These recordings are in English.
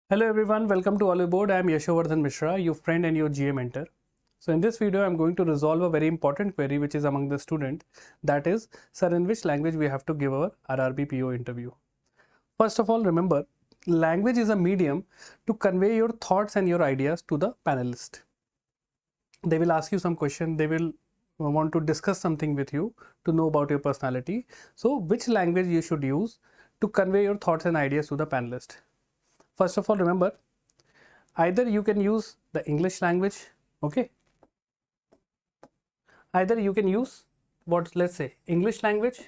Hello everyone, welcome to Oliveboard. I am Yash Mishra, your friend and your GA mentor. So in this video, I am going to resolve a very important query which is among the student. That is, sir, in which language we have to give our RRB PO interview. First of all, remember, language is a medium to convey your thoughts and your ideas to the panelist. They will ask you some question. They will want to discuss something with you to know about your personality. So which language you should use to convey your thoughts and ideas to the panelist? First of all, remember, either you can use the English language, okay? Either you can use let's say English language.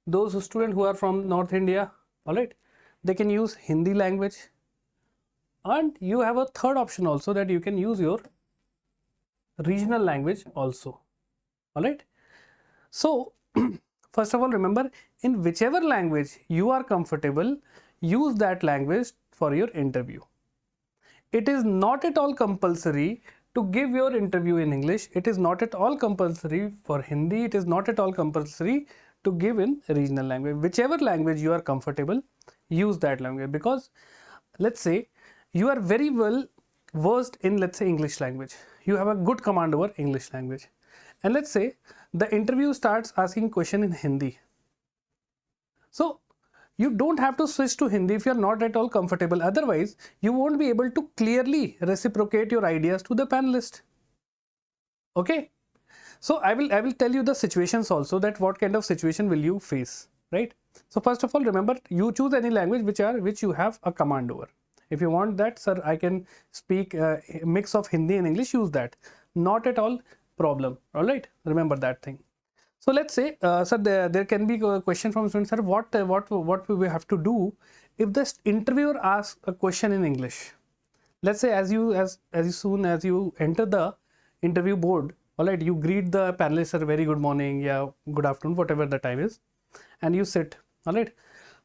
Those students who are from North India, all right, they can use Hindi language. And you have a third option also, that you can use your regional language also, all right? So first of all, remember, in whichever language you are comfortable, use that language for your interview. It is not at all compulsory to give your interview in English. It is not at all compulsory for Hindi. It is not at all compulsory to give in regional language. Whichever language you are comfortable, use that language. Because let's say you are very well versed in, let's say, English language. You have a good command over English language. And let's say the interview starts asking question in Hindi. So you don't have to switch to Hindi if you're not at all comfortable. Otherwise, you won't be able to clearly reciprocate your ideas to the panelist. Okay. So I will tell you the situations also, that what kind of situation will you face, right? So first of all, remember, you choose any language which you have a command over. If you want that, sir, I can speak a mix of Hindi and English, use that. Not at all problem, all right? Remember that thing. So let's say, sir, there can be a question from students, sir, what we have to do if the interviewer asks a question in English? Let's say as soon as you enter the interview board, all right, you greet the panelists, sir, very good morning, yeah, good afternoon, whatever the time is, and you sit, all right.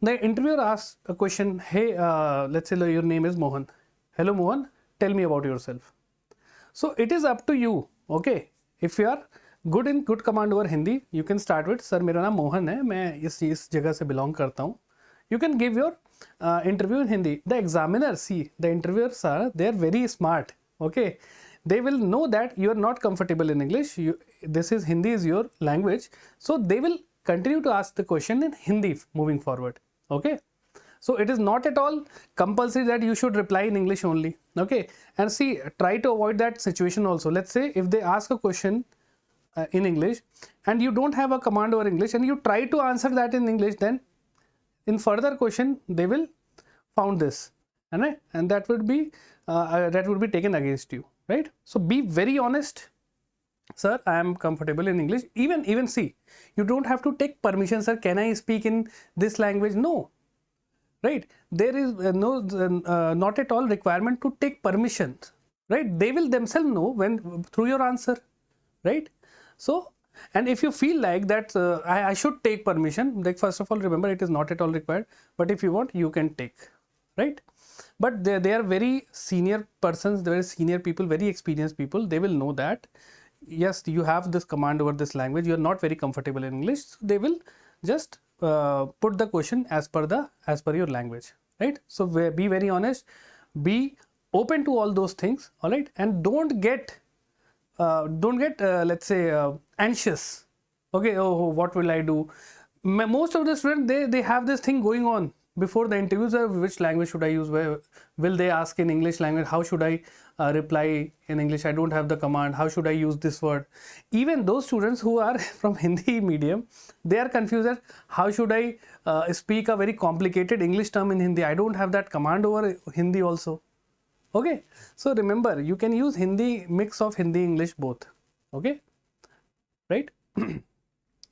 The interviewer asks a question, hey, let's say your name is Mohan. Hello Mohan, tell me about yourself. So it is up to you, okay. If you are good command over Hindi, you can start with, sir, मेरा नाम मोहन है, मैं इस जगह से belong करता हूँ. You can give your interview in Hindi. The examiner, see, the interviewers they are very smart, okay. They will know that you are not comfortable in English. Hindi is your language, so they will continue to ask the question in Hindi moving forward, okay. So it is not at all compulsory that you should reply in English only, okay. And see, try to avoid that situation also. Let's say if they ask a question in English and you don't have a command over English and you try to answer that in English, then in further question they will found this, right? And that would be taken against you, right? So be very honest, sir, I am comfortable in English. Even see, you don't have to take permission, sir, can I speak in this language? No, right? There is not at all requirement to take permission, right? They will themselves know when through your answer, right? So, and if you feel like that I should take permission, like, first of all, remember, it is not at all required, but if you want, you can take, right? But they are very senior persons, very senior people, very experienced people. They will know that yes, you have this command over this language, you are not very comfortable in English, so they will just put the question as per your language, right? So be very honest, be open to all those things, all right, and don't get let's say anxious, okay. Oh, what will I do? Most of the students, they have this thing going on before the interviews, which language should I use, where will they ask in English language, how should I reply in English, I don't have the command, how should I use this word. Even those students who are from Hindi medium, they are confused that how should I speak a very complicated English term in Hindi, I don't have that command over Hindi also, okay. So remember, you can use Hindi, mix of Hindi English both, okay, right?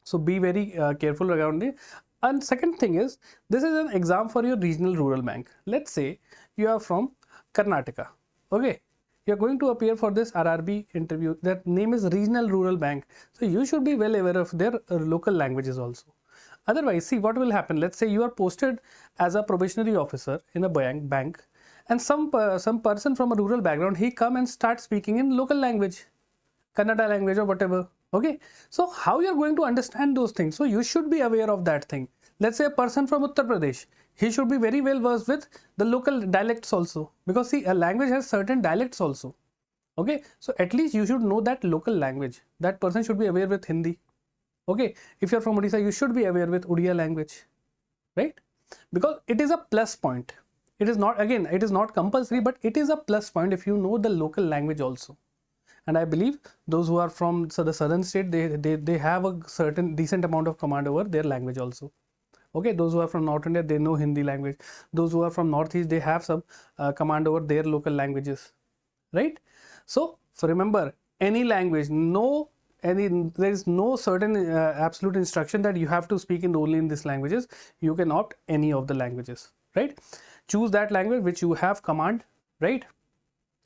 So be very careful around it. And second thing is, this is an exam for your regional rural bank. Let's say you are from Karnataka, okay, you are going to appear for this RRB interview, that name is regional rural bank, so you should be well aware of their local languages also. Otherwise, see what will happen. Let's say you are posted as a probationary officer in a bank, and some person from a rural background, he come and start speaking in local language, Kannada language or whatever, okay. So how you are going to understand those things? So you should be aware of that thing. Let's say a person from Uttar Pradesh, he should be very well versed with the local dialects also, because see, a language has certain dialects also. Okay, so at least you should know that local language. That person should be aware with Hindi. Okay, if you're from Odisha, you should be aware with Odia language, right? Because it is a plus point. It is not, again, it is not compulsory, but it is a plus point if you know the local language also. And I believe those who are from the southern state, they have a certain decent amount of command over their language also. Okay, those who are from North India, they know Hindi language. Those who are from Northeast, they have some command over their local languages, right? So remember, any language, there is no certain absolute instruction that you have to speak in only in these languages. You can opt any of the languages, right? Choose that language which you have command, right?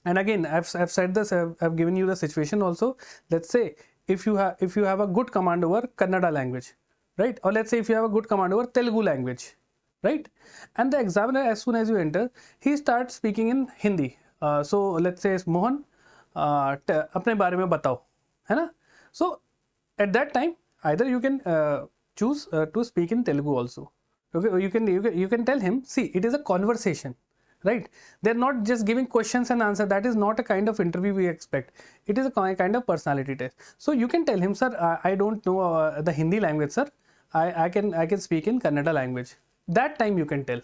And again, I've said this, I've given you the situation also. Let's say if you have a good command over Kannada language, right? Or let's say if you have a good command over Telugu language, right? And the examiner, as soon as you enter, he starts speaking in Hindi. So let's say Mohan, अपने बारे में बताओ, है ना? So at that time, either you can choose to speak in Telugu also. Okay, you can tell him, see, it is a conversation, right? They're not just giving questions and answer. That is not a kind of interview we expect. It is a kind of personality test. So you can tell him, sir, I don't know the Hindi language, sir. I can speak in Kannada language. That time you can tell,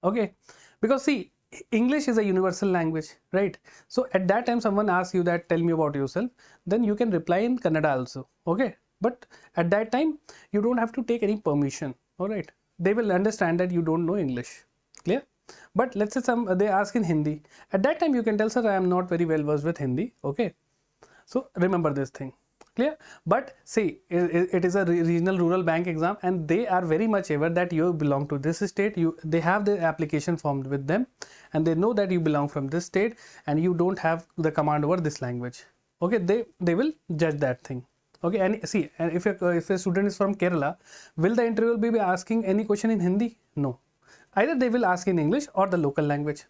okay? Because see, English is a universal language, right? So at that time someone asks you that, tell me about yourself, then you can reply in Kannada also, okay? But at that time you don't have to take any permission, all right? They will understand that you don't know English, clear? But let's say they ask in Hindi. At that time you can tell, sir, I am not very well versed with Hindi, okay? So remember this thing, clear? But see, it is a regional rural bank exam, and they are very much aware that you belong to this state. They have the application formed with them, and they know that you belong from this state and you don't have the command over this language. Okay, they will judge that thing. Okay, and see, and if a student is from Kerala, will the interviewer be asking any question in Hindi? No. Either they will ask in English or the local language.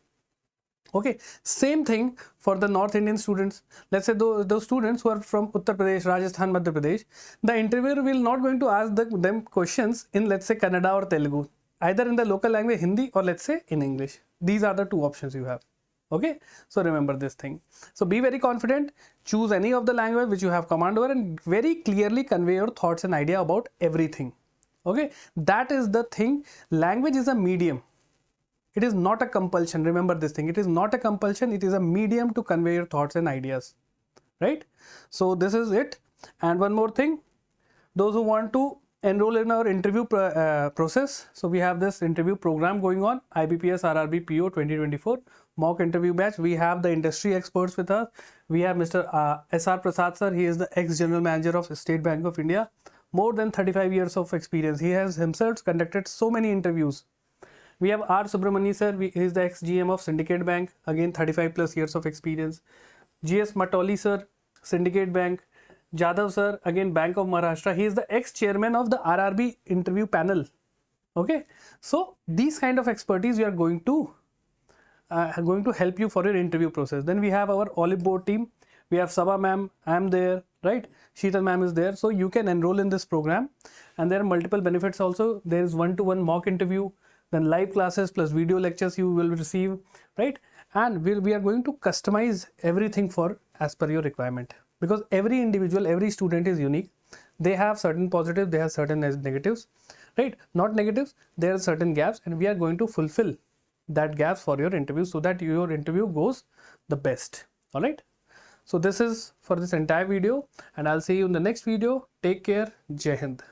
Okay, same thing for the North Indian students. Let's say those students who are from Uttar Pradesh, Rajasthan, Madhya Pradesh, the interviewer will not going to ask them questions in, let's say, Kannada or Telugu, either in the local language Hindi or let's say in English. These are the two options you have. Okay, so remember this thing. So be very confident, choose any of the language which you have command over, and very clearly convey your thoughts and idea about everything. Okay, that is the thing. Language is a medium. It is not a compulsion. Remember this thing. It is not a compulsion. It is a medium to convey your thoughts and ideas, right? So this is it. And one more thing, those who want to enroll in our interview process. So we have this interview program going on, IBPS RRB PO 2024 mock interview batch. We have the industry experts with us. We have Mr. SR Prasad sir. He is the ex-general manager of State Bank of India. More than 35 years of experience. He has himself conducted so many interviews. We have R. Subramani sir. He is the ex-GM of Syndicate Bank. Again, 35 plus years of experience. GS Matoli sir, Syndicate Bank. Jadhav sir, again Bank of Maharashtra. He is the ex-chairman of the RRB interview panel. Okay, so these kind of expertise we are going to help you for your interview process. Then we have our Oliveboard team. We have Sabha ma'am, I am there, right? Sheetal ma'am is there. So you can enroll in this program, and there are multiple benefits also. There is one-to-one mock interview, then live classes plus video lectures you will receive, right? And we are going to customize everything as per your requirement, because every individual, every student is unique. They have certain positives, they have certain negatives, right? Not negatives, there are certain gaps, and we are going to fulfill that gaps for your interview so that your interview goes the best. All right, so this is for this entire video, and I'll see you in the next video. Take care. Jai Hind.